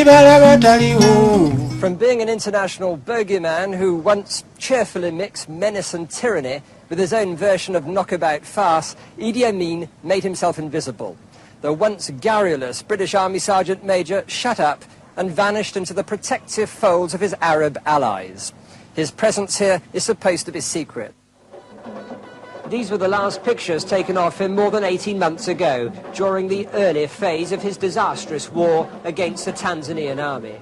From being an international bogeyman who once cheerfully mixed menace and tyranny with his own version of knockabout farce, Idi Amin made himself invisible. The once garrulous British Army Sergeant Major shut up and vanished into the protective folds of his Arab allies. His presence here is supposed to be secret. These were the last pictures taken of him more than 18 months ago, during the early phase of his disastrous war against the Tanzanian army.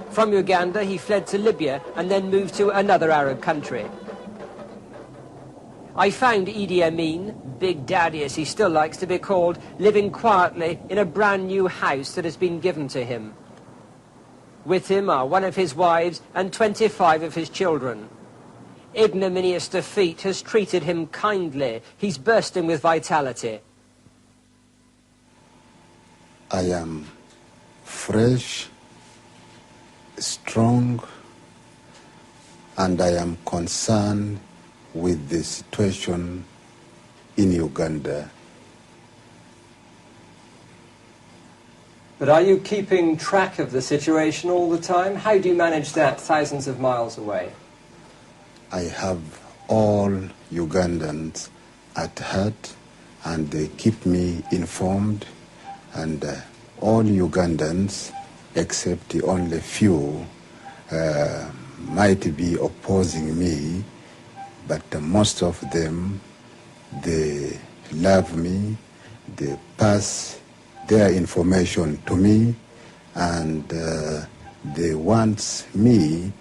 From Uganda, he fled to Libya and then moved to another Arab country. I found Idi Amin, Big Daddy as he still likes to be called, living quietly in a brand new house that has been given to him. With him are one of his wives and 25 of his children. Ignominious defeat has treated him kindly. He's bursting with vitality. I am fresh, strong, and I am concerned with the situation in Uganda. But are you keeping track of the situation all the time? How do you manage that thousands of miles away? I have all Ugandans at heart, and they keep me informed, and all Ugandans, except the only few, might be opposing me, but most of them, they love me, they pass their information to me, and they want me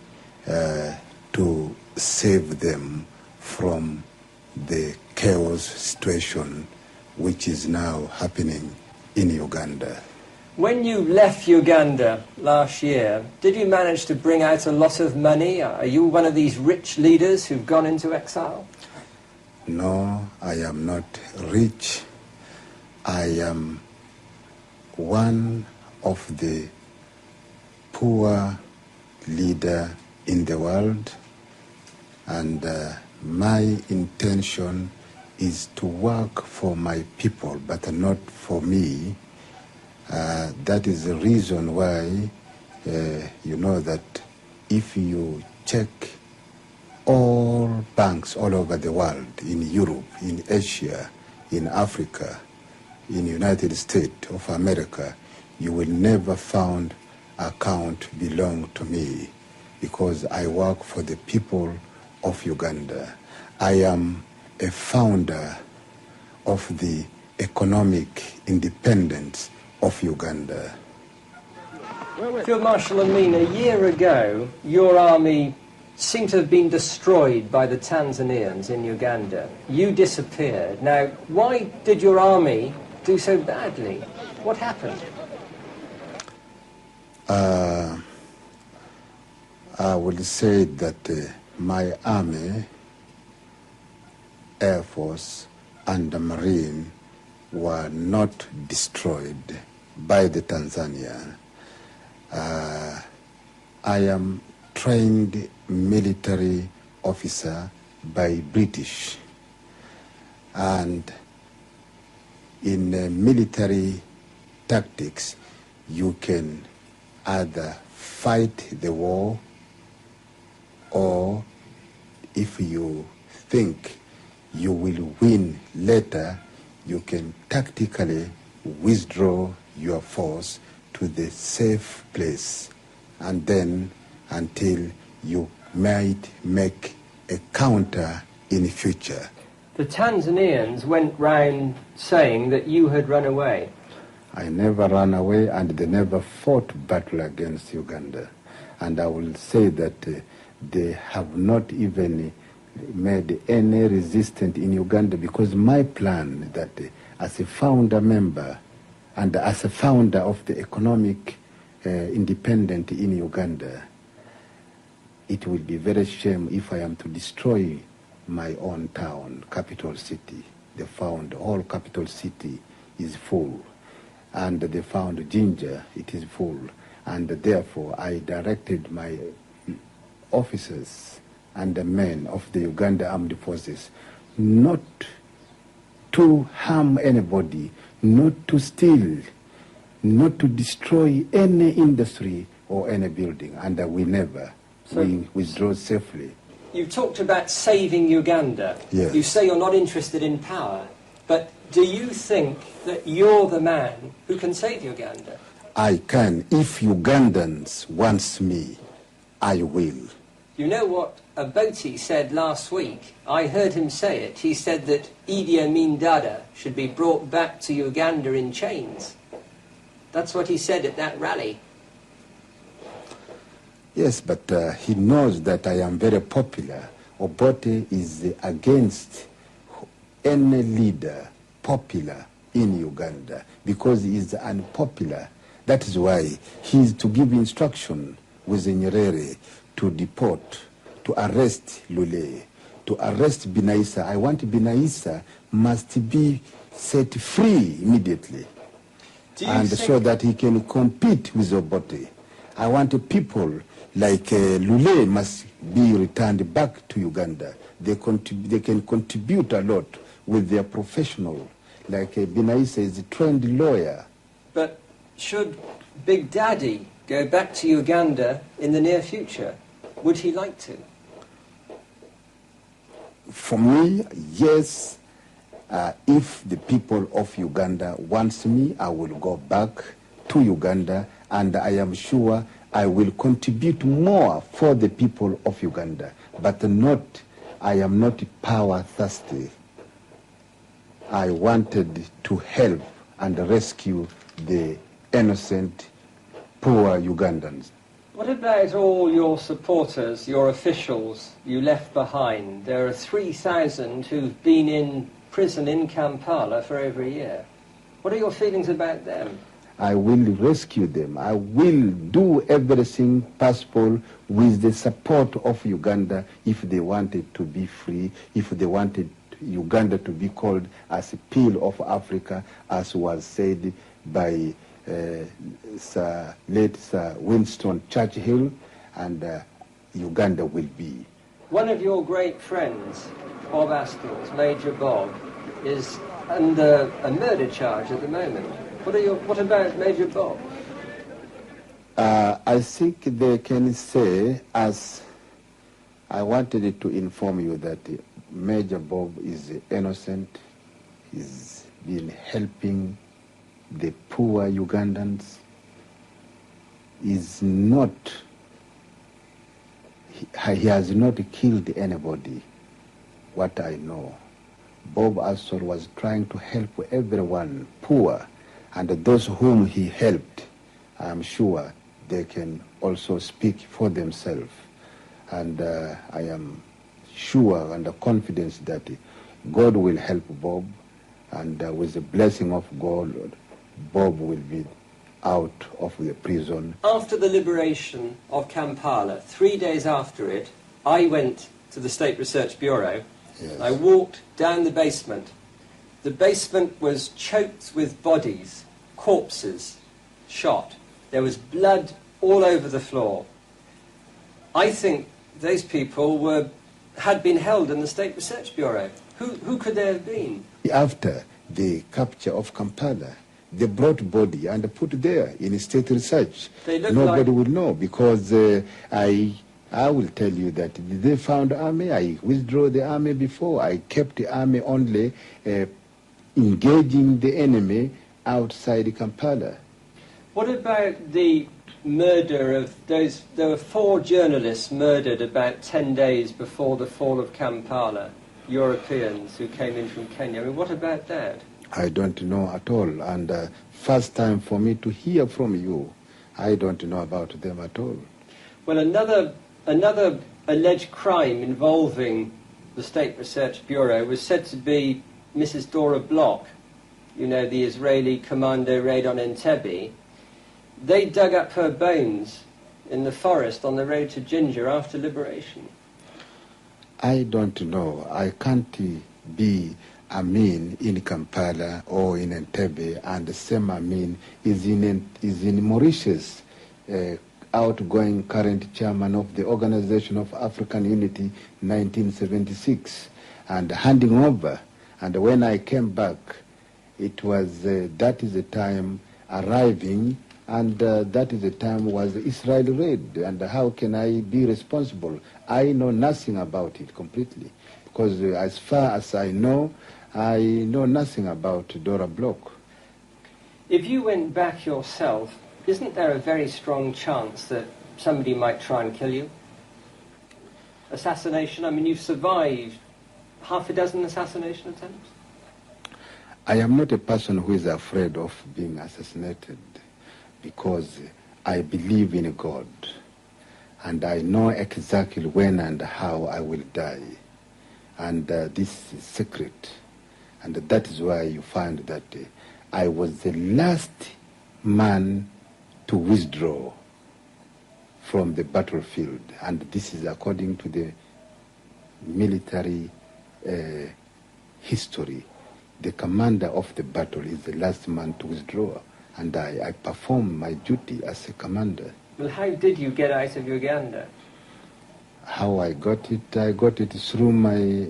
to save them from the chaos situation which is now happening in Uganda. When you left Uganda last year, did you manage to bring out a lot of money? Are you one of these rich leaders who've gone into exile? No, I am not rich. I am one of the poor leaders in the world, and my intention is to work for my people, but not for me. That is the reason why, you know, that if you check all banks all over the world, in Europe, in Asia, in Africa, in the United States of America, you will never find account belong to me, because I work for the people of Uganda. I am a founder of the economic independence of Uganda. Field Marshal Amin, a year ago, your army seemed to have been destroyed by the Tanzanians in Uganda. You disappeared. Now, why did your army do so badly? What happened? I would say that my army, Air Force, and the Marine were not destroyed by the Tanzania. I am trained military officer by British, and in military tactics you can either fight the war, or if you think you will win later, you can tactically withdraw your force to the safe place, and then until you might make a counter in the future. The Tanzanians went round saying that you had run away. I never ran away, and they never fought battle against Uganda. And I will say that they have not even made any resistance in Uganda, because my plan that as a founder member and as a founder of the economic independence in Uganda, it will be very shame if I am to destroy my own town, capital city. They found all capital city is full, and they found Jinja, it is full, and therefore I directed my officers and the men of the Uganda Armed Forces not to harm anybody, not to steal not to destroy any industry or any building, and we never. So we withdraw safely. You've talked about saving Uganda. Yes. You say you're not interested in power, but do you think that you're the man who can save Uganda? I can. If Ugandans wants me, I will. You know what Obote said last week? I heard him say it. He said that Amib Dada should be brought back to Uganda in chains. That's what he said at that rally. Yes, but he knows that I am very popular. Obote is against any leader popular in Uganda because he is unpopular. That is why he is to give instruction with Nyerere to deport, to arrest Lule, to arrest Binaisa. I want Binaisa must be set free immediately, and so that he can compete with Obote. I want people like Lule must be returned back to Uganda. They can contribute a lot with their professional. Like Binaisa is a trained lawyer. But should Big Daddy go back to Uganda in the near future? Would he like to? For me, yes. If the people of Uganda wants me, I will go back to Uganda, and I am sure I will contribute more for the people of Uganda, but I am not power thirsty. I wanted to help and rescue the innocent, poor Ugandans. What about all your supporters, your officials you left behind? There are 3,000 who've been in prison in Kampala for over a year. What are your feelings about them? I will rescue them. I will do everything possible with the support of Uganda if they wanted to be free, if they wanted Uganda to be called as a Peel of Africa, as was said by late Sir Winston Churchill, and Uganda will be. One of your great friends, Bob Askins, Major Bob, is under a murder charge at the moment. What about Major Bob? I think they can say, as I wanted to inform you, that Major Bob is innocent, he's been helping the poor Ugandans, is not, he has not killed anybody, what I know. Bob Astor was trying to help everyone poor, and those whom he helped, I'm sure they can also speak for themselves. And I am sure and confident that God will help Bob, and with the blessing of God, Bob will be out of the prison. After the liberation of Kampala, 3 days after it, I went to the State Research Bureau. Yes. I walked down the basement. The basement was choked with bodies, corpses, shot. There was blood all over the floor. I think those people had been held in the State Research Bureau. Who could they have been? After the capture of Kampala, they brought body and put there in state research. Nobody would know, because I will tell you that they found army. I withdrew the army before. I kept the army only engaging the enemy outside Kampala. What about the murder of those? There were 4 journalists murdered about 10 days before the fall of Kampala, Europeans who came in from Kenya. I mean, what about that? I don't know at all, and first time for me to hear from you. I don't know about them at all. Well, another alleged crime involving the State Research Bureau was said to be Mrs. Dora Bloch, you know, the Israeli commando raid on Entebbe. They dug up her bones in the forest on the road to Ginger after liberation. I don't know. I can't be Amin in Kampala or in Entebbe, and the same Amin is in Mauritius, outgoing current chairman of the Organization of African Unity 1976, and handing over. And when I came back, it was that is the time arriving, and that is the time was the Israel raid. And how can I be responsible? I know nothing about it completely, because as far as I know nothing about Dora Bloch. If you went back yourself, isn't there a very strong chance that somebody might try and kill you? Assassination, I mean, you've survived half a dozen assassination attempts? I am not a person who is afraid of being assassinated, because I believe in God, and I know exactly when and how I will die. And this is secret. And that is why you find that I was the last man to withdraw from the battlefield. And this is according to the military history. The commander of the battle is the last man to withdraw. And I perform my duty as a commander. Well, how did you get out of Uganda? How I got it through my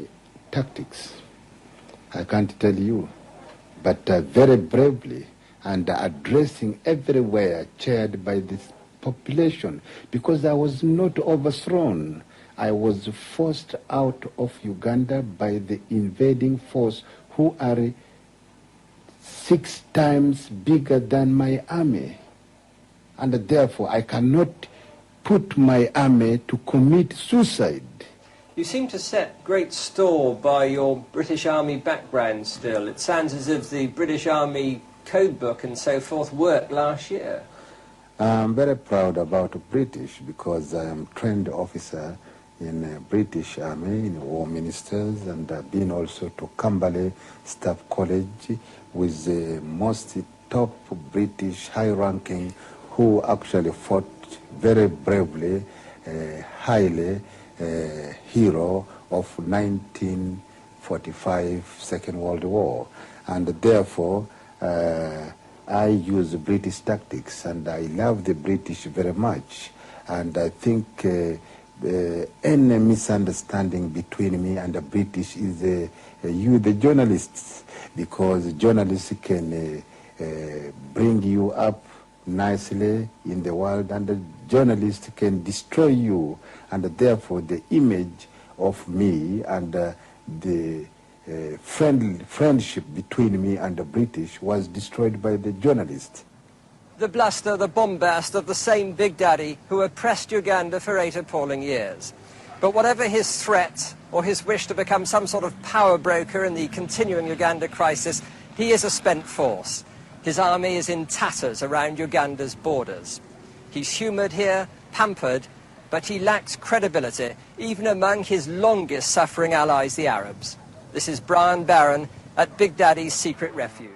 tactics. I can't tell you, but very bravely, and addressing everywhere, chaired by this population, because I was not overthrown. I was forced out of Uganda by the invading force, who are 6 times bigger than my army. And therefore, I cannot put my army to commit suicide. You seem to set great store by your British Army background still. It sounds as if the British Army code book and so forth worked last year. I'm very proud about British, because I am trained officer in British Army, in War Ministers, and I've been also to Bbaale Staff College with the most top British high-ranking who actually fought very bravely, highly, hero of 1945 Second World War. And therefore, I use British tactics, and I love the British very much. And I think any misunderstanding between me and the British is you, the journalists, because journalists can bring you up nicely in the world, and the journalist can destroy you, and therefore the image of me and the friendship between me and the British was destroyed by the journalists. The bluster, the bombast of the same Big Daddy who oppressed Uganda for 8 appalling years. But whatever his threat or his wish to become some sort of power broker in the continuing Uganda crisis, he is a spent force. His army is in tatters around Uganda's borders. He's humoured here, pampered, but he lacks credibility, even among his longest-suffering allies, the Arabs. This is Brian Barron at Big Daddy's secret refuge.